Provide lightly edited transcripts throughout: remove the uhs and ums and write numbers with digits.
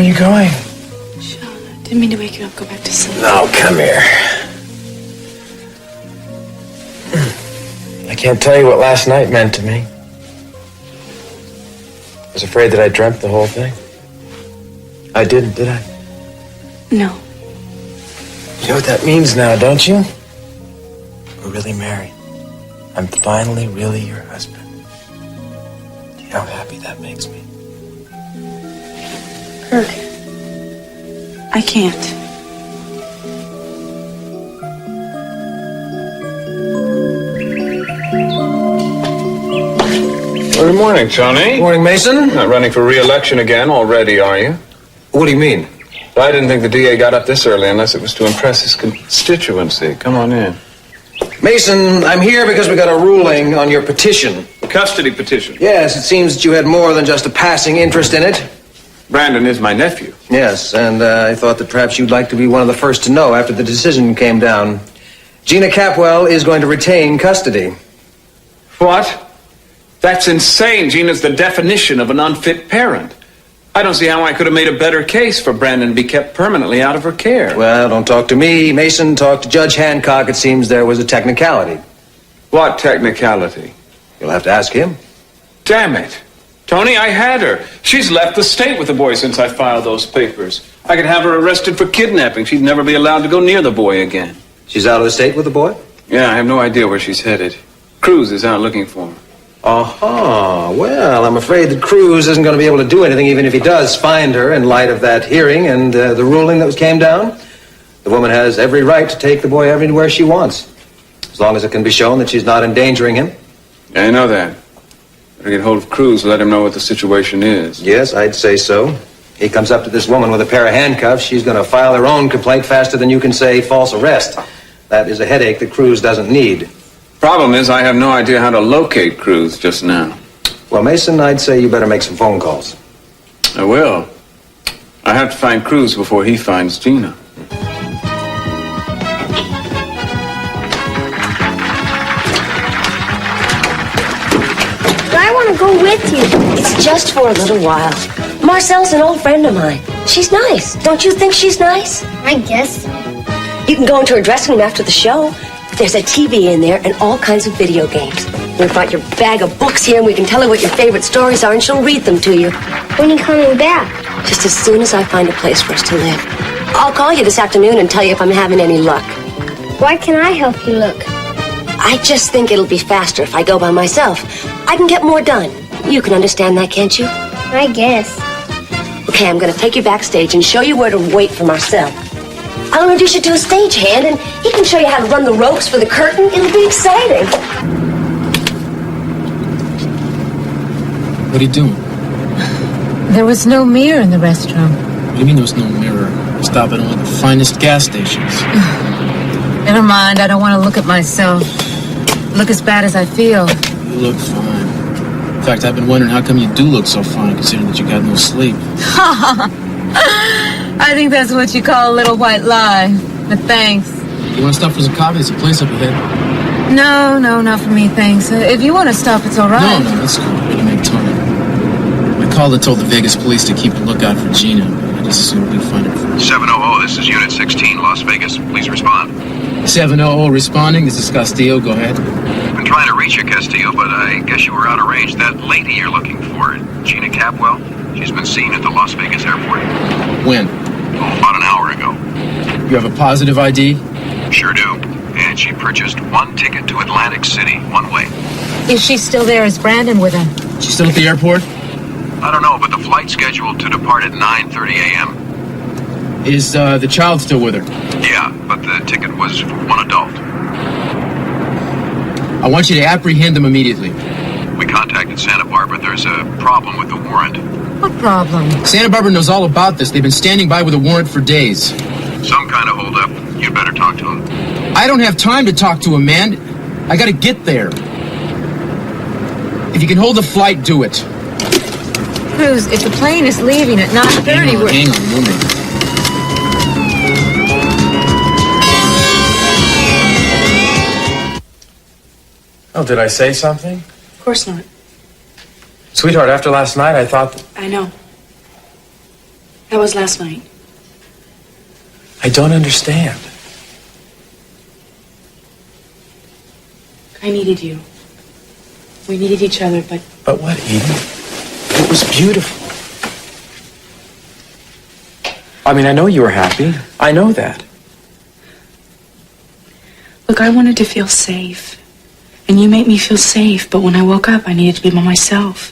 you going? Sean, I didn't mean to wake you up. Go back to sleep. No, come here. I can't tell you what last night meant to me. I was afraid that I dreamt the whole thing. I didn't, did I? No. You know what that means now, don't you? We're really married. I'm finally really your husband. Do you know how happy that makes me? Kirk, I can't. Good morning, Tony. Morning, Mason. Not running for re-election again already, are you? What do you mean? I didn't think the DA got up this early unless it was to impress his constituency. Come on in. Mason, I'm here because we got a ruling on your petition. Custody petition. Yes, it seems that you had more than just a passing interest in it. Brandon is my nephew. Yes, and I thought that perhaps you'd like to be one of the first to know after the decision came down. Gina Capwell is going to retain custody. What? That's insane. Gina's the definition of an unfit parent. I don't see how I could have made a better case for Brandon to be kept permanently out of her care. Well, don't talk to me, Mason. Talk to Judge Hancock. It seems there was a technicality. What technicality? You'll have to ask him. Damn it. Tony, I had her. She's left the state with the boy since I filed those papers. I could have her arrested for kidnapping. She'd never be allowed to go near the boy again. She's out of the state with the boy? Yeah, I have no idea where she's headed. Cruz is out looking for her. Uh-huh. Well, I'm afraid that Cruz isn't going to be able to do anything even if he does find her in light of that hearing and the ruling that came down. The woman has every right to take the boy everywhere she wants, as long as it can be shown that she's not endangering him. Yeah, I know that. Better get hold of Cruz and let him know what the situation is. Yes, I'd say so. He comes up to this woman with a pair of handcuffs. She's going to file her own complaint faster than you can say false arrest. That is a headache that Cruz doesn't need. Problem is, I have no idea how to locate Cruz just now. Well, Mason, I'd say you better make some phone calls. I will. I have to find Cruz before he finds Gina. I want to go with you. It's just for a little while. Marcel's an old friend of mine. She's nice. Don't you think she's nice? I guess so. You can go into her dressing room after the show. There's a TV in there and all kinds of video games. We've got your bag of books here and we can tell her what your favorite stories are and she'll read them to you. When are you coming back? Just as soon as I find a place for us to live. I'll call you this afternoon and tell you if I'm having any luck. Why can I help you look? I just think it'll be faster if I go by myself. I can get more done. You can understand that, can't you? I guess. Okay, I'm gonna take you backstage and show you where to wait for Marcel. I'll introduce you to a stagehand, and he can show you how to run the ropes for the curtain. It'll be exciting. What are you doing? There was no mirror in the restaurant. What do you mean there was no mirror? We stop at one of the finest gas stations. Never mind, I don't want to look at myself. Look as bad as I feel. You look fine. In fact, I've been wondering how come you do look so fine, considering that you got no sleep. I think that's what you call a little white lie. But thanks. You want to stop for some coffee? There's a place up ahead. No, not for me, thanks. If you want to stop, it's all right. No, that's cool. We're gonna make time. My caller told the Vegas police to keep a lookout for Gina. I just assumed we'd find her first. 700, this is Unit 16, Las Vegas. Please respond. 700 responding. This is Castillo. Go ahead. Been trying to reach you, Castillo, but I guess you were out of range. That lady you're looking for, Gina Capwell, she's been seen at the Las Vegas airport. When? Oh, about an hour ago. You have a positive ID? Sure do. And she purchased one ticket to Atlantic City, one way. Is she still there? Is Brandon with her? She's still at the airport? I don't know, but the flight's scheduled to depart at 9:30 a.m. Is the child still with her? Yeah, but the ticket was for one adult. I want you to apprehend them immediately. We contacted Santa Barbara. There's a problem with the warrant. What problem? Santa Barbara knows all about this. They've been standing by with a warrant for days. Some kind of holdup. You'd better talk to him. I don't have time to talk to him, man. I gotta get there. If you can hold the flight, do it. Cruz, if the plane is leaving at 9:30, we're... Hang on, we'll make it. Oh, did I say something? Of course not. Sweetheart, after last night, I thought... I know. That was last night. I don't understand. I needed you. We needed each other, but But what, Eden? It was beautiful. I mean, I know you were happy. I know that. look, I wanted to feel safe. And you made me feel safe, but when I woke up, I needed to be by myself.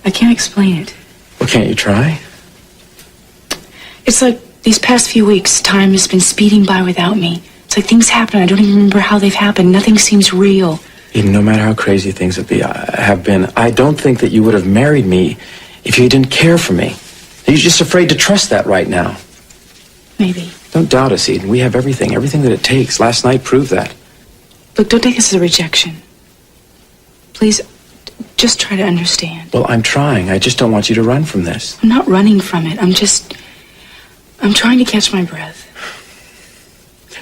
I can't explain it. Well, can't you try? It's like these past few weeks, time has been speeding by without me. It's like things happen, I don't even remember how they've happened. Nothing seems real. Eden, no matter how crazy things have been, I don't think that you would have married me if you didn't care for me. You're just afraid to trust that right now. Maybe. Don't doubt us, Eden. We have everything that it takes. Last night proved that. Look, don't take this as a rejection. Please, just try to understand. Well, I'm trying. I just don't want you to run from this. I'm not running from it. I'm trying to catch my breath.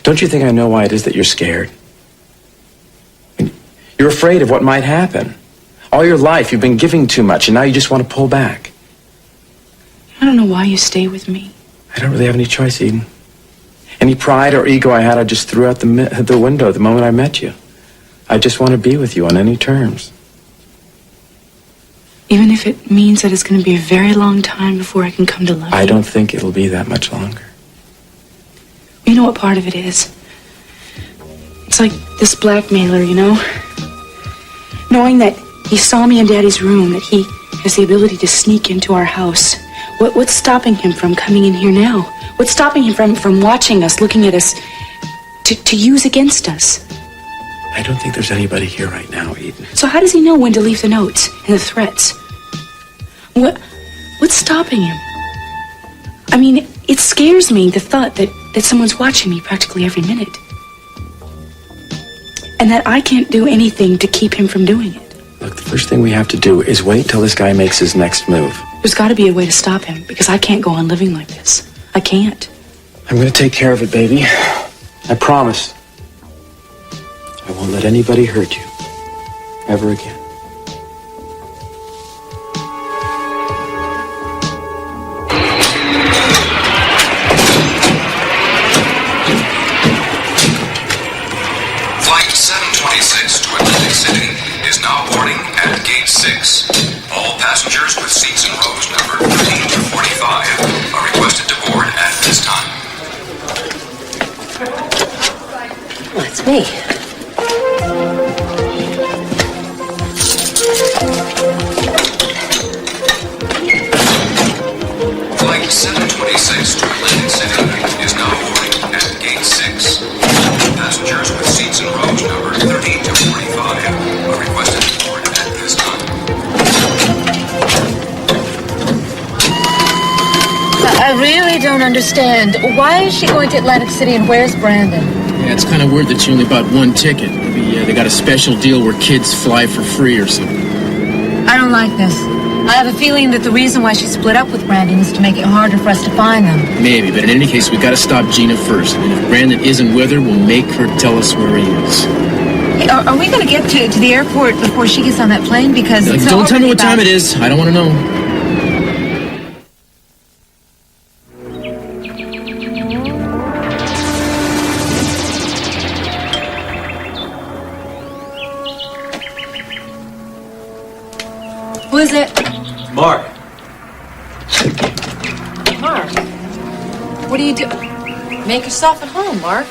Don't you think I know why it is that you're scared? You're afraid of what might happen. All your life you've been giving too much, and now you just want to pull back. I don't know why you stay with me. I don't really have any choice, Eden. Any pride or ego I had, I just threw out the window the moment I met you. I just want to be with you on any terms. Even if it means that it's going to be a very long time before I can come to love you. I don't think it'll be that much longer. You know what part of it is? It's like this blackmailer, you know? Knowing that he saw me in Daddy's room, that he has the ability to sneak into our house. What's stopping him from coming in here now? What's stopping him from watching us, looking at us, to use against us? I don't think there's anybody here right now, Eden. So how does he know when to leave the notes and the threats? What's stopping him? I mean, it scares me, the thought that someone's watching me practically every minute. And that I can't do anything to keep him from doing it. Look, the first thing we have to do is wait till this guy makes his next move. There's got to be a way to stop him, because I can't go on living like this. I can't. I'm going to take care of it, baby. I promise. I won't let anybody hurt you. Ever again. Flight 726 to Atlantic City is now boarding at Gate 6. All passengers with seats in rows number 13 to 45 are requested to board at this time. Well, that's me. Flight 726 to Atlantic City is now boarding at Gate 6. Passengers with seats in rows number 13 to 45 are requested to board at this time. I really don't understand. Why is she going to Atlantic City and where's Brandon? Yeah, it's kind of weird that she only bought one ticket. Maybe they got a special deal where kids fly for free or something. I don't like this. I have a feeling that the reason why she split up with Brandon is to make it harder for us to find them. Maybe, but in any case, we got to stop Gina first. And if Brandon isn't with her, we'll make her tell us where he is. Hey, are we going to get to the airport before she gets on that plane? Because it's Don't tell me already what time about- it is. I don't want to know. Who is it? Mark. Mark. What do you do? Make yourself at home, Mark.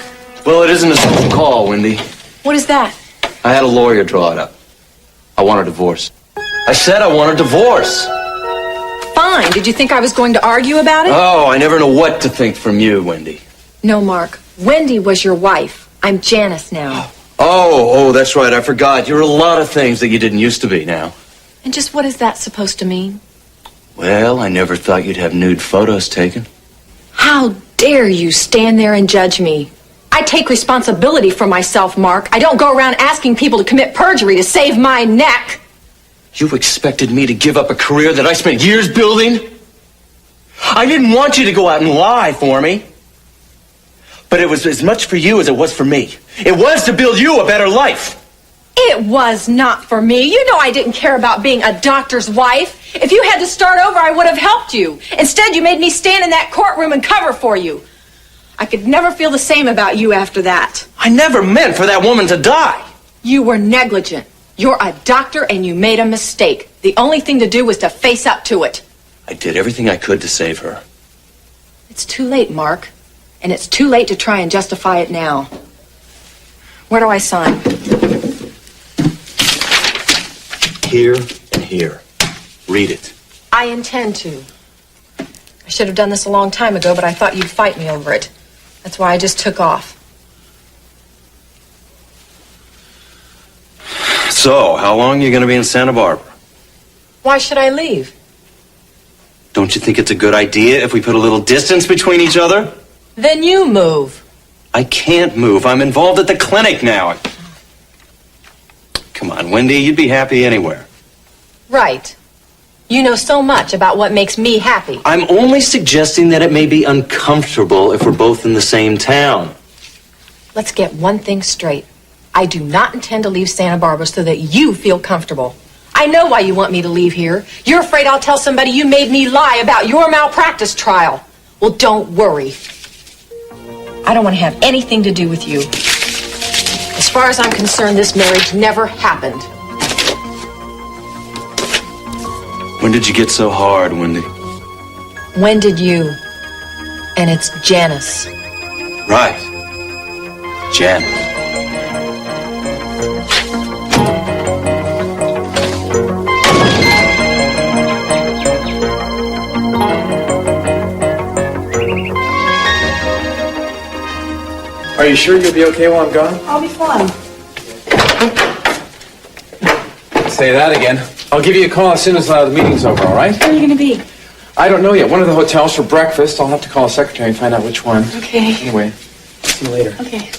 Well, it isn't a simple call, Wendy. What is that? I had a lawyer draw it up. I want a divorce. I said I want a divorce. Fine. Did you think I was going to argue about it? Oh, I never know what to think from you, Wendy. No, Mark. Wendy was your wife. I'm Janice now. Oh, that's right. I forgot. You're a lot of things that you didn't used to be now. And just what is that supposed to mean? Well, I never thought you'd have nude photos taken. How dare you stand there and judge me? I take responsibility for myself, Mark. I don't go around asking people to commit perjury to save my neck. You expected me to give up a career that I spent years building? I didn't want you to go out and lie for me. But it was as much for you as it was for me. It was to build you a better life. It was not for me. You know I didn't care about being a doctor's wife. If you had to start over, I would have helped you. Instead, you made me stand in that courtroom and cover for you. I could never feel the same about you after that. I never meant for that woman to die. You were negligent. You're a doctor and you made a mistake. The only thing to do was to face up to it. I did everything I could to save her. It's too late, Mark. And it's too late to try and justify it now. Where do I sign? Here and here. Read it. I intend to. I should have done this a long time ago, but I thought you'd fight me over it. That's why I just took off. So, how long are you going to be in Santa Barbara? Why should I leave? Don't you think it's a good idea if we put a little distance between each other? Then you move. I can't move. I'm involved at the clinic now. Come on, Wendy, you'd be happy anywhere. Right. You know so much about what makes me happy. I'm only suggesting that it may be uncomfortable if we're both in the same town. Let's get one thing straight. I do not intend to leave Santa Barbara so that you feel comfortable. I know why you want me to leave here. You're afraid I'll tell somebody you made me lie about your malpractice trial. Well, don't worry. I don't want to have anything to do with you. As far as I'm concerned, this marriage never happened. When did you get so hard, Wendy? When did you? And it's Janice. Right. Janet. Are you sure you'll be okay while I'm gone? I'll be fine. Say that again. I'll give you a call as soon as the meeting's over, all right? Where are you going to be? I don't know yet. One of the hotels for breakfast. I'll have to call a secretary and find out which one. Okay. Anyway, see you later. Okay.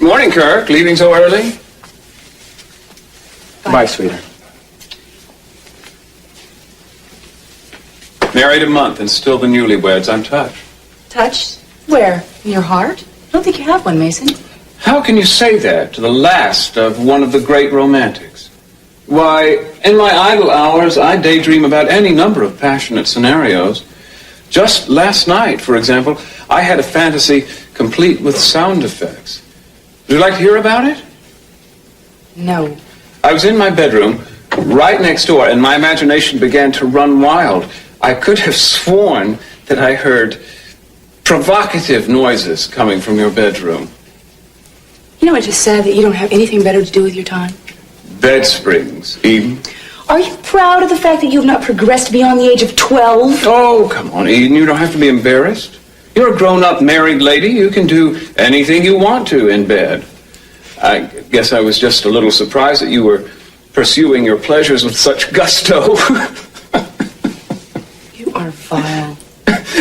Morning, Kirk. Leaving so early? Bye, sweetheart. Married a month and still the newlyweds. I'm touched. Touched? Where? In your heart? I don't think you have one, Mason. How can you say that to the last of one of the great romantics? Why, in my idle hours, I daydream about any number of passionate scenarios. Just last night, for example, I had a fantasy complete with sound effects. Would you like to hear about it? No. I was in my bedroom, right next door, and my imagination began to run wild. I could have sworn that I heard provocative noises coming from your bedroom. You know, it's just sad that you don't have anything better to do with your time. Bed springs, Eden. Are you proud of the fact that you have not progressed beyond the age of 12? Oh, come on, Eden. You don't have to be embarrassed. You're a grown-up married lady. You can do anything you want to in bed. I guess I was just a little surprised that you were pursuing your pleasures with such gusto. You are vile.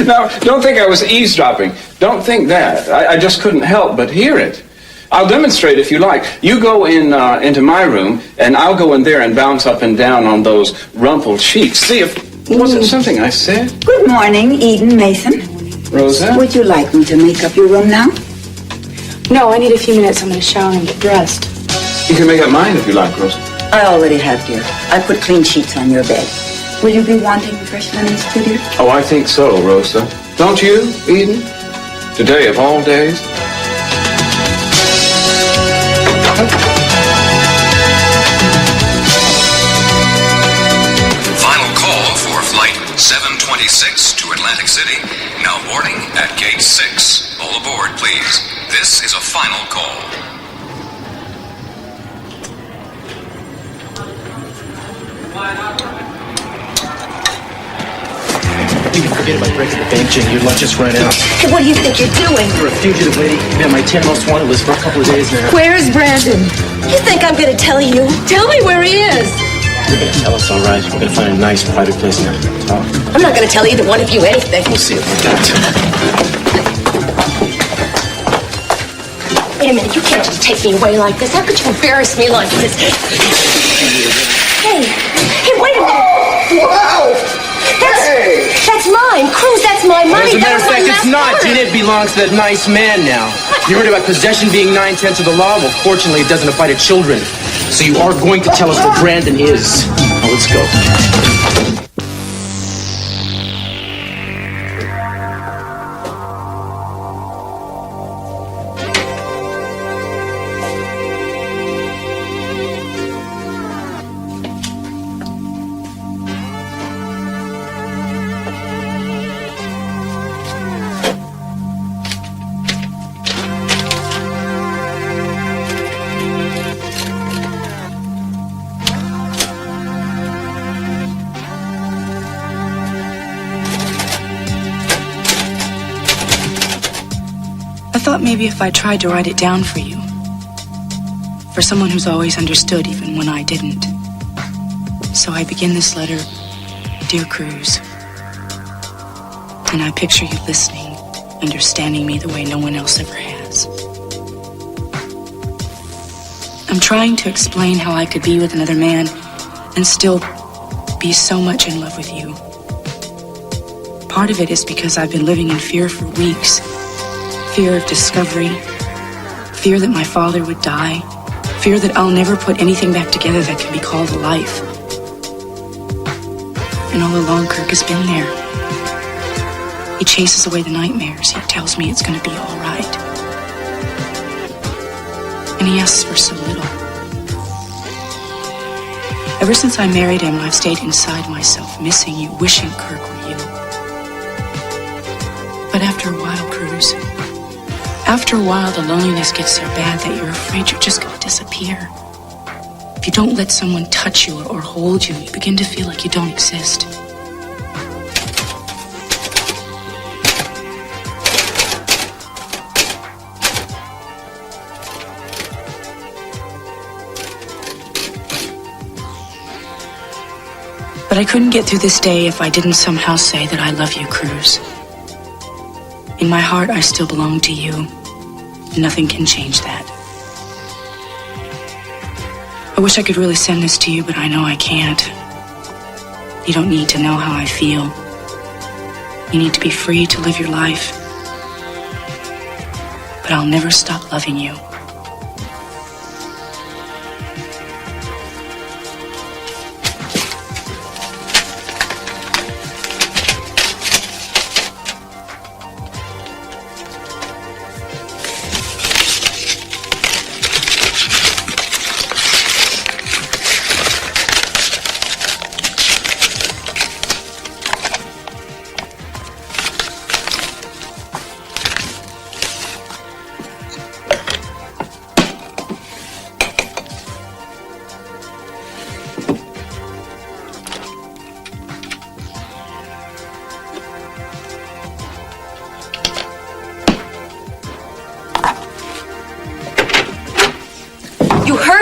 Now, don't think I was eavesdropping. Don't think that. I just couldn't help but hear it. I'll demonstrate if you like. You go into my room, and I'll go in there and bounce up and down on those rumpled cheeks. See if... Was it something I said? Good morning, Eden Mason. Rosa? Would you like me to make up your room now? No, I need a few minutes. I'm going to shower and get dressed. You can make up mine if you like, Rosa. I already have, dear. I put clean sheets on your bed. Will you be wanting fresh linens too, dear? Oh, I think so, Rosa. Don't you, Eden? Today of all days? Final call for flight 726 to Atlantic City. Now boarding at gate 6. All aboard, please. This is a final call. You can forget about breaking the bank, Jane. Your lunch just ran out. Hey, what do you think you're doing? You're a fugitive lady. You've been on my 10 most wanted list for a couple of days now. Where's Brandon? You think I'm gonna tell you? Tell me where he is. You're gonna tell us, all right? We're gonna find a nice private place now to talk. I'm not gonna tell either one of you anything. We'll see about that. Wait a minute, you can't just take me away like this. How could you embarrass me like this? Hey, wait a minute. Wow! That's mine. Cruz, that's my money. As a matter of fact, it's not. Gina, it belongs to that nice man now. You heard about possession being 9/10 of the law? Well, fortunately, it doesn't apply to children. So you are going to tell us where Brandon is. Now let's go. I thought maybe if I tried to write it down for you, for someone who's always understood even when I didn't. So I begin this letter, Dear Cruz, and I picture you listening, understanding me the way no one else ever has. I'm trying to explain how I could be with another man and still be so much in love with you. Part of it is because I've been living in fear for weeks. Fear of discovery, fear that my father would die, fear that I'll never put anything back together that can be called a life. And all along, Kirk has been there. He chases away the nightmares. He tells me it's going to be all right. And he asks for so little. Ever since I married him, I've stayed inside myself, missing you, wishing Kirk were you. But after a while, Cruz, after a while, the loneliness gets so bad that you're afraid you're just going to disappear. If you don't let someone touch you or hold you, you begin to feel like you don't exist. But I couldn't get through this day if I didn't somehow say that I love you, Cruz. In my heart, I still belong to you. Nothing can change that. I wish I could really send this to you, but I know I can't. You don't need to know how I feel. You need to be free to live your life. But I'll never stop loving you.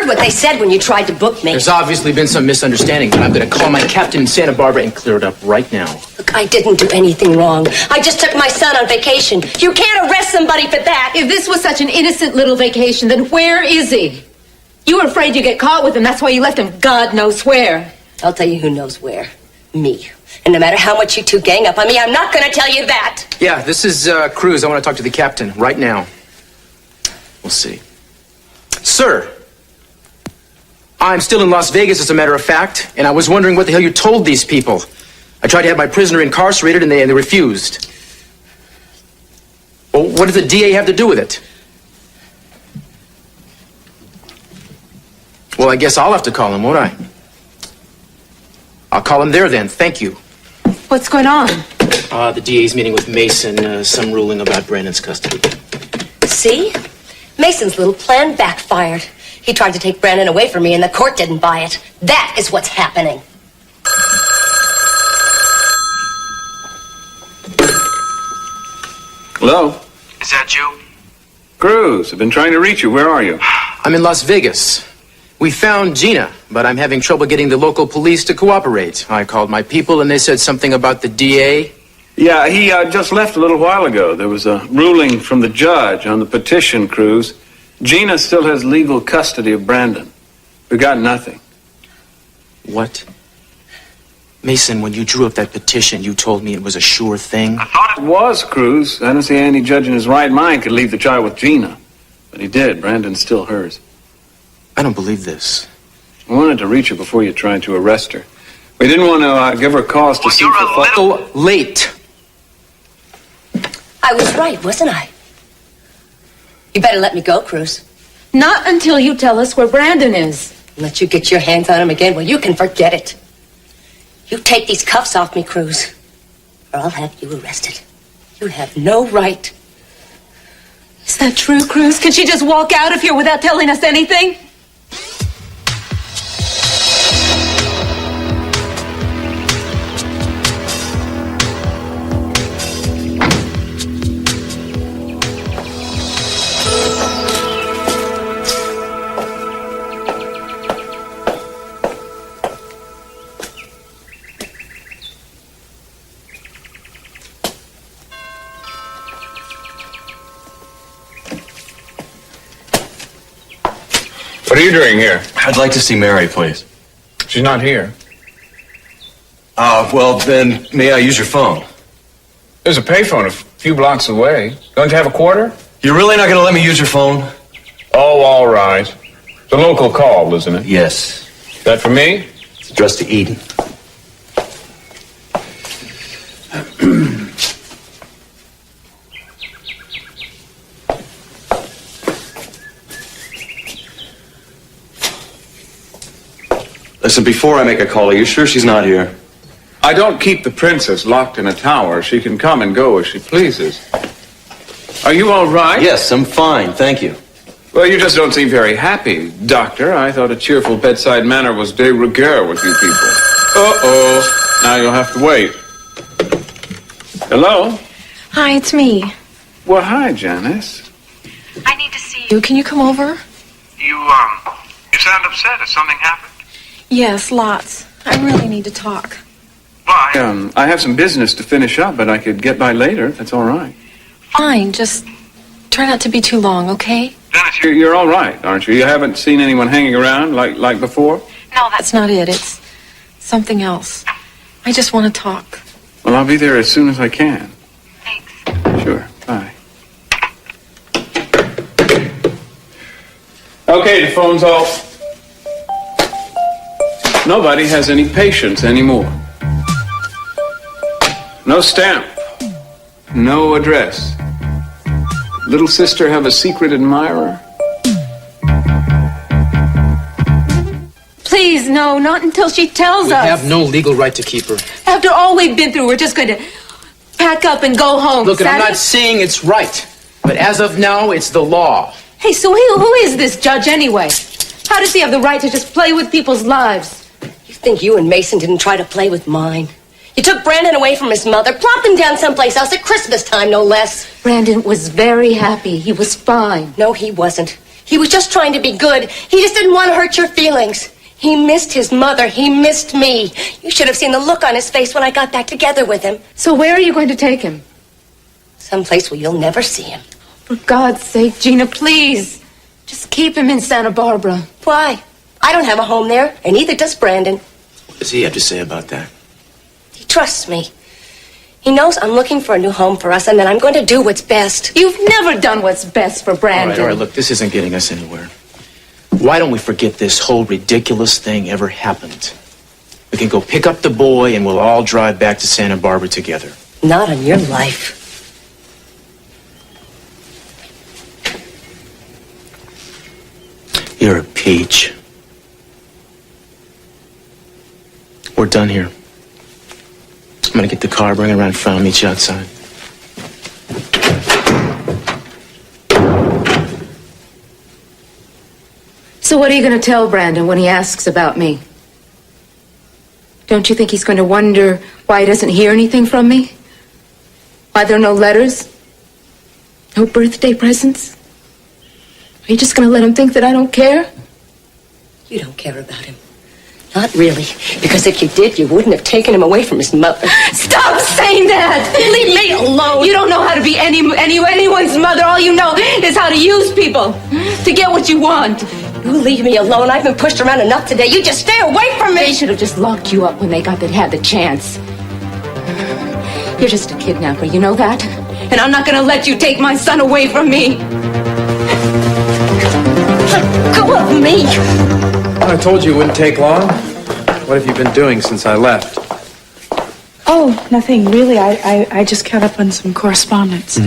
What they said when you tried to book me. There's obviously been some misunderstanding, but I'm going to call my captain in Santa Barbara and clear it up right now. Look, I didn't do anything wrong. I just took my son on vacation. You can't arrest somebody for that. If this was such an innocent little vacation, then where is he? You were afraid you'd get caught with him. That's why you left him God knows where. I'll tell you who knows where. Me. And no matter how much you two gang up on me, I'm not going to tell you that. Yeah, this is Cruz. I want to talk to the captain right now. We'll see. Sir, I'm still in Las Vegas, as a matter of fact, and I was wondering what the hell you told these people. I tried to have my prisoner incarcerated, and they refused. Well, what does the DA have to do with it? Well, I guess I'll have to call him, won't I? I'll call him there then. Thank you. What's going on? The DA's meeting with Mason, some ruling about Brandon's custody. See? Mason's little plan backfired. He tried to take Brandon away from me, and the court didn't buy it. That is what's happening. Hello? Is that you? Cruz, I've been trying to reach you. Where are you? I'm in Las Vegas. We found Gina, but I'm having trouble getting the local police to cooperate. I called my people, and they said something about the DA. Yeah, he just left a little while ago. There was a ruling from the judge on the petition, Cruz. Gina still has legal custody of Brandon. We got nothing. What? Mason, when you drew up that petition, you told me it was a sure thing. I thought it was, Cruz. I don't see any judge in his right mind could leave the child with Gina. But he did. Brandon's still hers. I don't believe this. I wanted to reach her before you tried to arrest her. We didn't want to give her cause to see for So late. I was right, wasn't I? You better let me go, Cruz. Not until you tell us where Brandon is. Let you get your hands on him again, well, you can forget it. You take these cuffs off me, Cruz, or I'll have you arrested. You have no right. Is that true, Cruz? Can she just walk out of here without telling us anything? What are you doing here? I'd like to see Mary, please. She's not here. Well, then, may I use your phone? There's a payphone a few blocks away. Don't you have a quarter? You're really not going to let me use your phone? Oh, all right. It's a local call, isn't it? Yes. Is that for me? It's addressed to Eden. Listen, before I make a call, are you sure she's not here? I don't keep the princess locked in a tower. She can come and go as she pleases. Are you all right? Yes, I'm fine, thank you. Well, you just don't seem very happy, Doctor. I thought a cheerful bedside manner was de rigueur with you people. Uh-oh. Now you'll have to wait. Hello? Hi, it's me. Well, hi, Janice. I need to see you. Can you come over? You sound upset. Has something happened? Yes, lots. I really need to talk. Why? I have some business to finish up, but I could get by later. That's all right. Fine, just try not to be too long, okay? Dennis, You're all right, aren't you? You haven't seen anyone hanging around like before? No, that's not it. It's something else. I just want to talk. Well, I'll be there as soon as I can. Thanks. Sure. Bye. Okay, the phone's off. Nobody has any patience anymore. No stamp. No address. Little sister have a secret admirer? Please, no, not until she tells We us. have no legal right to keep her. After all we've been through, we're just going to pack up and go home. Look, and I'm Sadie? not saying it's right, but as of now, it's the law. Hey, so who is this judge anyway? How does he have the right to just play with people's lives? You think you and Mason didn't try to play with mine? You took Brandon away from his mother, plopped him down someplace else at Christmas time, no less. Brandon was very happy. He was fine. No, he wasn't. He was just trying to be good. He just didn't want to hurt your feelings. He missed his mother. He missed me. You should have seen the look on his face when I got back together with him. So where are you going to take him? Someplace where you'll never see him. For God's sake, Gina, please. Just keep him in Santa Barbara. Why? I don't have a home there, and neither does Brandon. What does he have to say about that? He trusts me. He knows I'm looking for a new home for us, and that I'm going to do what's best. You've never done what's best for Brandon. All right, look, this isn't getting us anywhere. Why don't we forget this whole ridiculous thing ever happened? We can go pick up the boy and we'll all drive back to Santa Barbara together. Not on your life. You're a peach. We're done here. I'm gonna get the car, bring it around in front, I'll meet you outside. So what are you going to tell Brandon when he asks about me? Don't you think he's going to wonder why he doesn't hear anything from me? Why there are no letters? No birthday presents? Are you just going to let him think that I don't care? You don't care about him. Not really. Because if you did, you wouldn't have taken him away from his mother. Stop saying that! Leave me alone! You don't know how to be anyone's mother. All you know is how to use people to get what you want. You leave me alone. I've been pushed around enough today. You just stay away from me! They should have just locked you up when they had the chance. You're just a kidnapper, you know that? And I'm not gonna let you take my son away from me. Let go of me! I told you it wouldn't take long. What have you been doing since I left? Oh, nothing, really. I just caught up on some correspondence.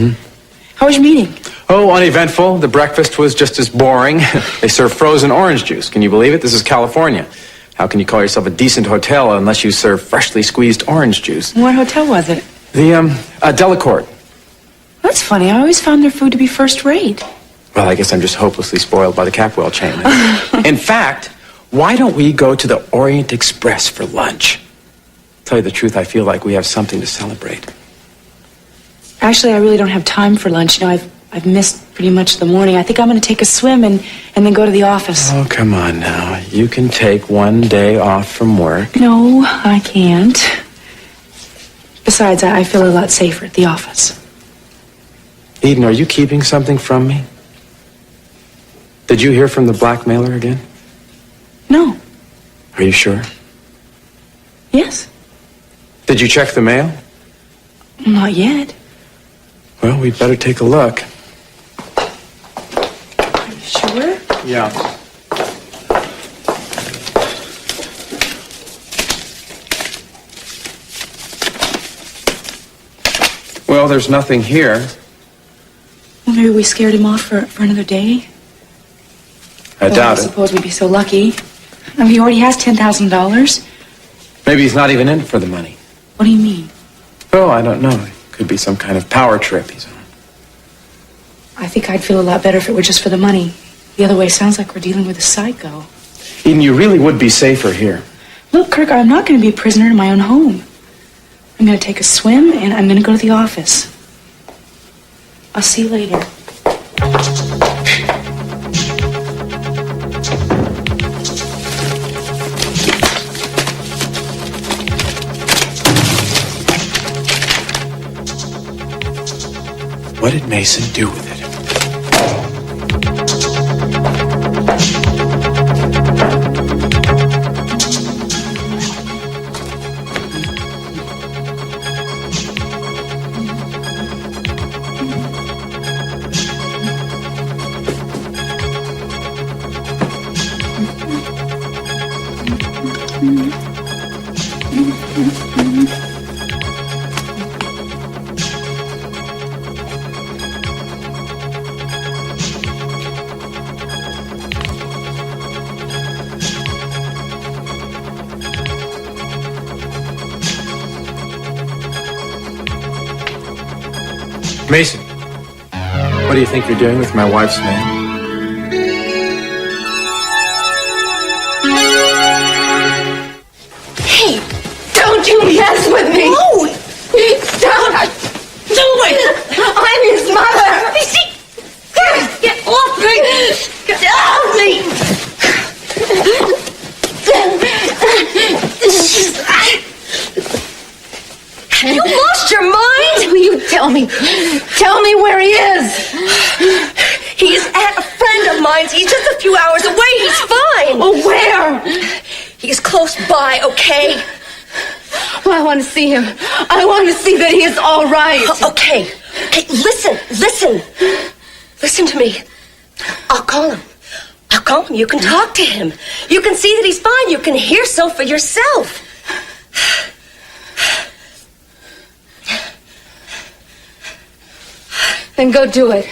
How was your meeting? Oh, uneventful. The breakfast was just as boring. They serve frozen orange juice. Can you believe it? This is California. How can you call yourself a decent hotel unless you serve freshly squeezed orange juice? What hotel was it? The, Delacorte. That's funny. I always found their food to be first rate. Well, I guess I'm just hopelessly spoiled by the Capwell chain. In fact, why don't we go to the Orient Express for lunch? Tell you the truth, I feel like we have something to celebrate. Actually, I really don't have time for lunch. You know, I've missed pretty much the morning. I think I'm going to take a swim and then go to the office. Oh, come on now. You can take one day off from work. No, I can't. Besides, I feel a lot safer at the office. Eden, are you keeping something from me? Did you hear from the blackmailer again? No. Are you sure? Yes. Did you check the mail? Not yet. Well, we'd better take a look. Are you sure? Yeah. Well, there's nothing here. Well, maybe we scared him off for another day. I doubt I it. suppose we'd be so lucky. I mean, he already has $10,000. Maybe he's not even in for the money. What do you mean? Oh, I don't know. It could be some kind of power trip he's on. I think I'd feel a lot better if it were just for the money. The other way sounds like we're dealing with a psycho. Eden, you really would be safer here. Look, Kirk, I'm not going to be a prisoner in my own home. I'm going to take a swim, and I'm going to go to the office. I'll see you later. What did Mason do with it? Mason, what do you think you're doing with my wife's mail? Hey, don't you mess with me! No! Don't do it! I'm his mother! Get off me! Get off me! You lost your mind? Will you tell me? Tell me where he is! He's at a friend of mine's. He's just a few hours away. He's fine. Oh, where? He's close by, okay? Well, I want to see him. I want to see that he is all right. Okay. Hey, listen. Listen to me. I'll call him. You can talk to him. You can see that he's fine. You can hear so for yourself. Then go do it.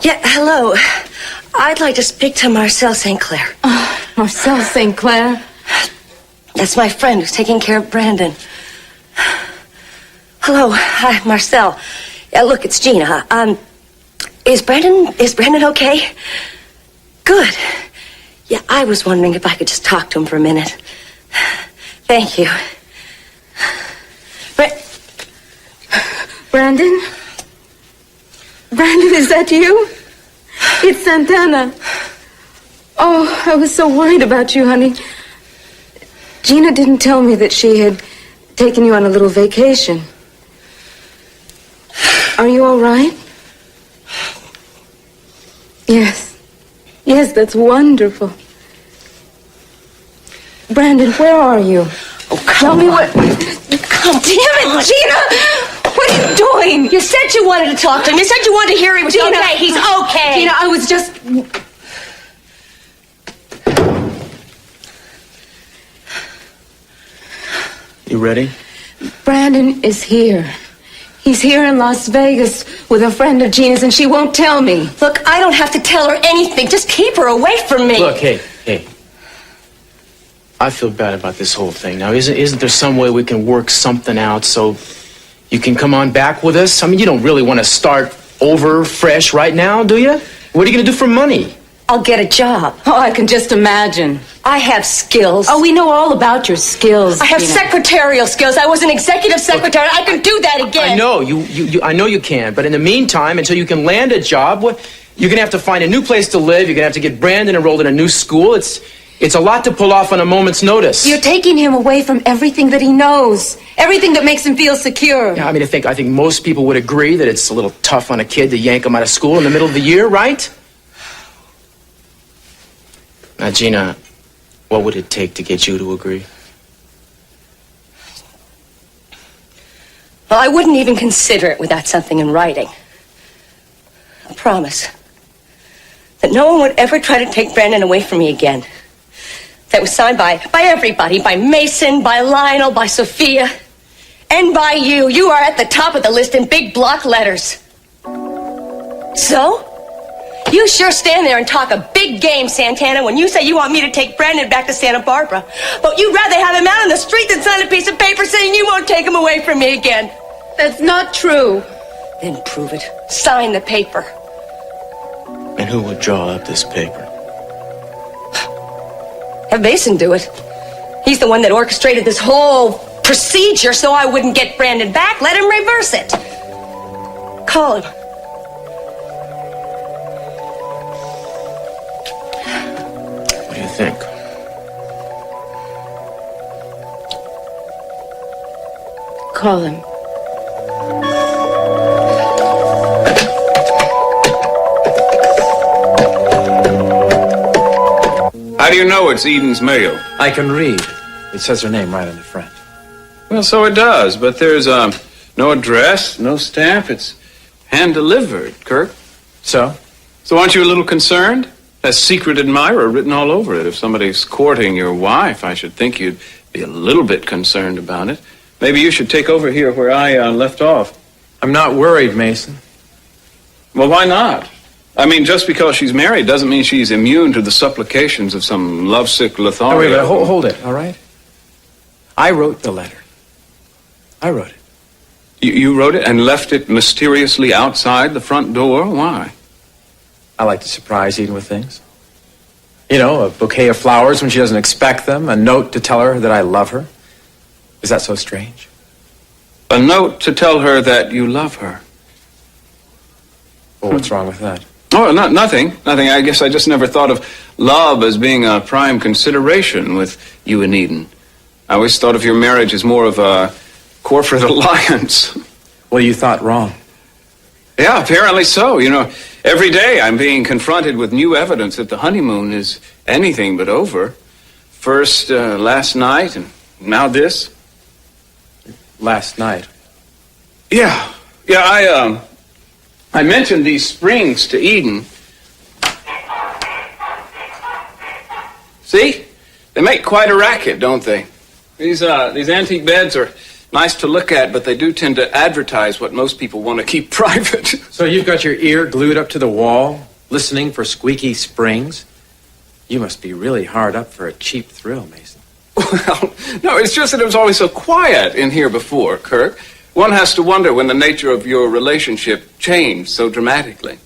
Yeah, hello. I'd like to speak to Marcel St. Clair. Marcel St. Clair? That's my friend who's taking care of Brandon. Hello. Hi, Marcel. Yeah, look, it's Gina. Is Brandon okay? Good. Yeah, I was wondering if I could just talk to him for a minute. Thank you. Brandon? Brandon, is that you? It's Santana. Oh, I was so worried about you, honey. Gina didn't tell me that she had taken you on a little vacation. Are you all right? Yes. Yes, that's wonderful. Brandon, where are you? Oh, Tell me what. Come, damn it, Gina! What are you doing? You said you wanted to talk to him. You said you wanted to hear he was Gina, okay. He's okay. Gina, I was just. You ready? Brandon is here. He's here in Las Vegas with a friend of Gina's, and she won't tell me. Look, I don't have to tell her anything. Just keep her away from me. Look, hey. I feel bad about this whole thing. Now, isn't there some way we can work something out so you can come on back with us? I mean, you don't really want to start over fresh right now, do you? What are you going to do for money? I'll get a job. Oh, I can just imagine. I have skills. Oh, we know all about your skills. I have Gina. secretarial skills. I was an executive secretary. I can do that again. I know, I know you can, but in the meantime, until you can land a job, you're going to have to find a new place to live. You're going to have to get Brandon enrolled in a new school. It's a lot to pull off on a moment's notice. You're taking him away from everything that he knows, everything that makes him feel secure. Yeah, I mean, I think most people would agree that it's a little tough on a kid to yank him out of school in the middle of the year, right? Now, Gina, what would it take to get you to agree? Well, I wouldn't even consider it without something in writing. A promise that no one would ever try to take Brandon away from me again. That was signed by everybody, by Mason, by Lionel, by Sophia, and by you. You are at the top of the list in big block letters. So? You sure stand there and talk a big game, Santana, when you say you want me to take Brandon back to Santa Barbara. But you'd rather have him out on the street than sign a piece of paper saying you won't take him away from me again. That's not true. Then prove it. Sign the paper. And who would draw up this paper? Have Mason do it. He's the one that orchestrated this whole procedure so I wouldn't get Brandon back. Let him reverse it. Call him. What do you think? Call him. How do you know it's Eden's mail? I can read. It says her name right on the front. Well, so it does, but there's no address, no stamp. It's hand-delivered, Kirk. So? So aren't you a little concerned? A secret admirer written all over it. If somebody's courting your wife, I should think you'd be a little bit concerned about it. Maybe you should take over here where I left off. I'm not worried, Mason. Well, why not? I mean, just because she's married doesn't mean she's immune to the supplications of some lovesick Lothario. Oh, wait, hold it, all right? I wrote the letter. I wrote it. You wrote it and left it mysteriously outside the front door? Why? I like to surprise Eden with things. You know, a bouquet of flowers when she doesn't expect them, a note to tell her that I love her. Is that so strange? A note to tell her that you love her. Well, what's wrong with that? Oh, nothing. I guess I just never thought of love as being a prime consideration with you and Eden. I always thought of your marriage as more of a corporate alliance. Well, you thought wrong. Yeah, apparently so. You know, every day I'm being confronted with new evidence that the honeymoon is anything but over. First, last night, and now this. Last night? Yeah, I mentioned these springs to Eden. See? They make quite a racket, don't they? These antique beds are nice to look at, but they do tend to advertise what most people want to keep private. So you've got your ear glued up to the wall, listening for squeaky springs? You must be really hard up for a cheap thrill, Mason. Well, no, it's just that it was always so quiet in here before, Kirk. One has to wonder when the nature of your relationship changed so dramatically.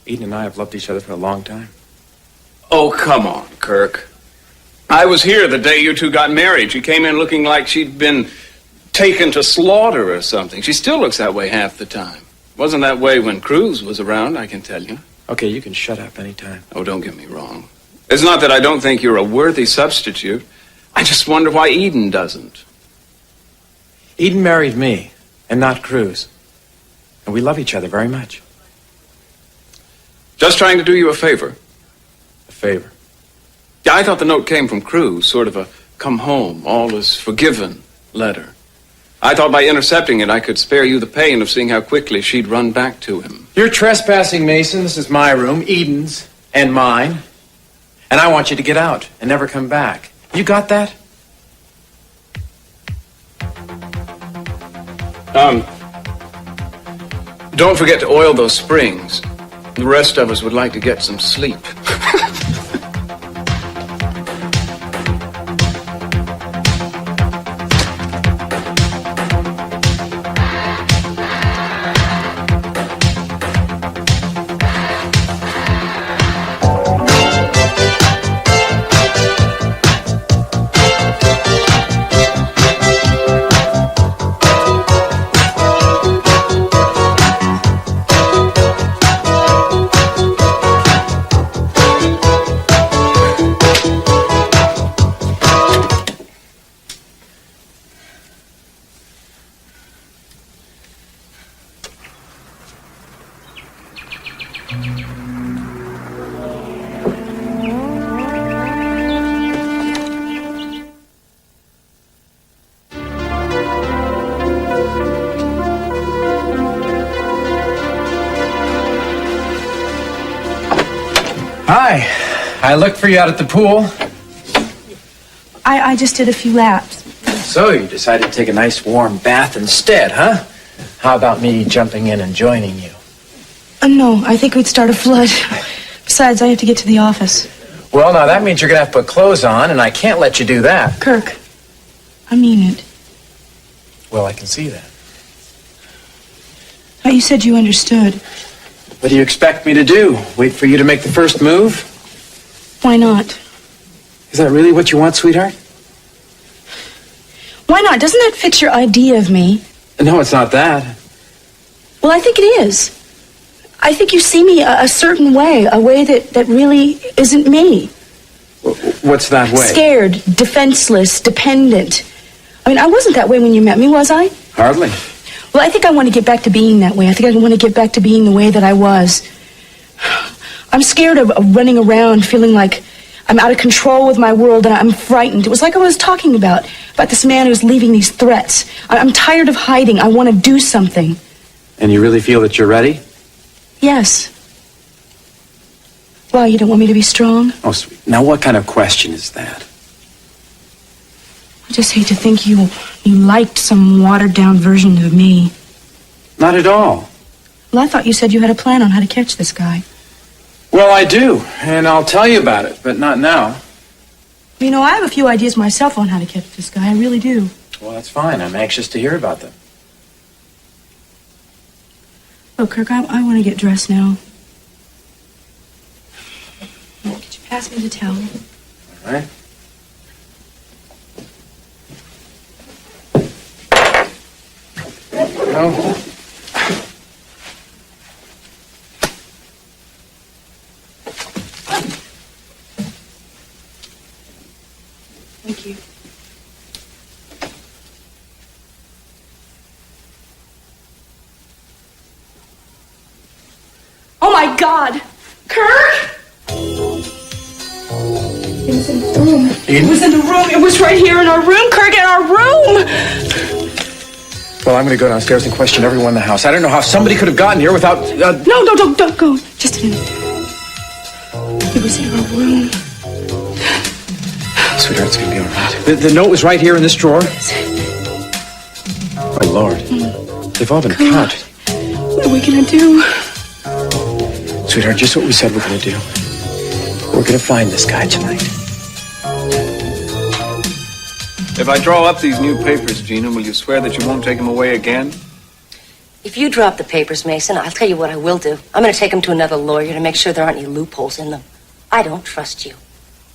Eden and I have loved each other for a long time. Oh, come on, Kirk. I was here the day you two got married. She came in looking like she'd been taken to slaughter or something. She still looks that way half the time. Wasn't that way when Cruz was around, I can tell you. Okay, you can shut up anytime. Oh, don't get me wrong. It's not that I don't think you're a worthy substitute. I just wonder why Eden doesn't. Eden married me, and not Cruz. And we love each other very much. Just trying to do you a favor. favor? Yeah, I thought the note came from Cruz, sort of a come home, all is forgiven letter. I thought by intercepting it, I could spare you the pain of seeing how quickly she'd run back to him. You're trespassing, Mason. This is my room, Eden's, and mine. And I want you to get out and never come back. You got that? Don't forget to oil those springs. The rest of us would like to get some sleep. Hi. I looked for you out at the pool. I just did a few laps. So you decided to take a nice warm bath instead, huh? How about me jumping in and joining you? No, I think we'd start a flood. Besides, I have to get to the office. Well, now that means you're going to have to put clothes on, and I can't let you do that. Kirk, I mean it. Well, I can see that. Thought you said you understood. What do you expect me to do? Wait for you to make the first move? Why not? Is that really what you want, sweetheart? Why not? Doesn't that fit your idea of me? No, it's not that. Well, I think it is. I think you see me a certain way, a way that really isn't me. What's that way? Scared, defenseless, dependent. I mean, I wasn't that way when you met me, was I? Hardly. Well, I think I want to get back to being that way. I think I want to get back to being the way that I was. I'm scared of running around feeling like I'm out of control with my world and I'm frightened. It was like I was talking about this man who's leaving these threats. I'm tired of hiding. I want to do something. And you really feel that you're ready? Yes. Why, you don't want me to be strong? Oh, sweet. Now, what kind of question is that? I just hate to think you liked some watered-down version of me. Not at all. Well, I thought you said you had a plan on how to catch this guy. Well, I do, and I'll tell you about it, but not now. You know, I have a few ideas myself on how to catch this guy. I really do. Well, that's fine. I'm anxious to hear about them. Look, Kirk, I want to get dressed now. Could you pass me the towel? All right. No. Thank you. Oh my God! Kirk! It was in the room. It was in the room. It was right here in our room, Kirk, in our room! Well, I'm going to go downstairs and question everyone in the house. I don't know how somebody could have gotten here without... No, don't go. Just a minute. It was in our room. Sweetheart, it's going to be all right. The note was right here in this drawer. Oh, Lord. They've all been cut. What are we going to do? Sweetheart, just what we said we're going to do. We're going to find this guy tonight. If I draw up these new papers, Gina, will you swear that you won't take him away again? If you drop the papers, Mason, I'll tell you what I will do. I'm going to take them to another lawyer to make sure there aren't any loopholes in them. I don't trust you.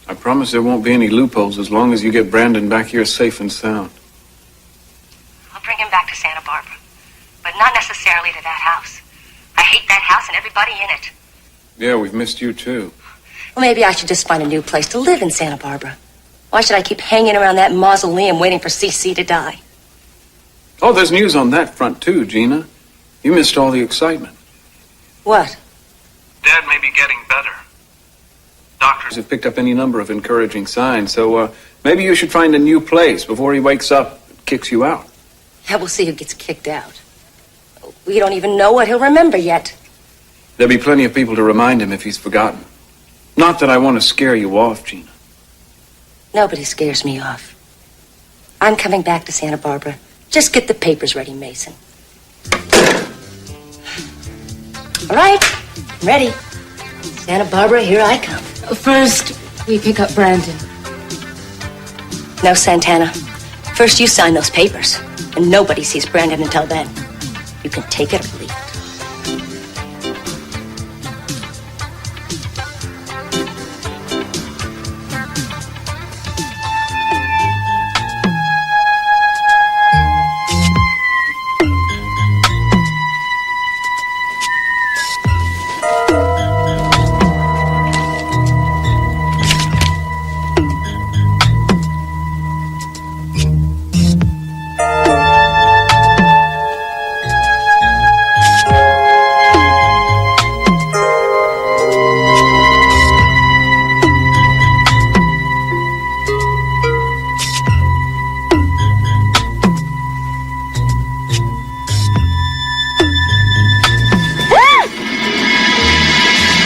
I promise there won't be any loopholes as long as you get Brandon back here safe and sound. I'll bring him back to Santa Barbara, but not necessarily to that house. I hate that house and everybody in it. Yeah, we've missed you too. Well, maybe I should just find a new place to live in Santa Barbara. Why should I keep hanging around that mausoleum waiting for CC to die? Oh, there's news on that front too, Gina. You missed all the excitement. What? Dad may be getting better. Doctors have picked up any number of encouraging signs, so maybe you should find a new place before he wakes up and kicks you out. Yeah, we'll see who gets kicked out. We don't even know what he'll remember yet. There'll be plenty of people to remind him if he's forgotten. Not that I want to scare you off, Gina. Nobody scares me off. I'm coming back to Santa Barbara. Just get the papers ready, Mason. All right, I'm ready. Santa Barbara, here I come. First, we pick up Brandon. No, Santana. First, you sign those papers. And nobody sees Brandon until then. You can take it or leave it.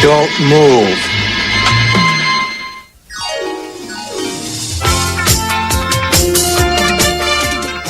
Don't move.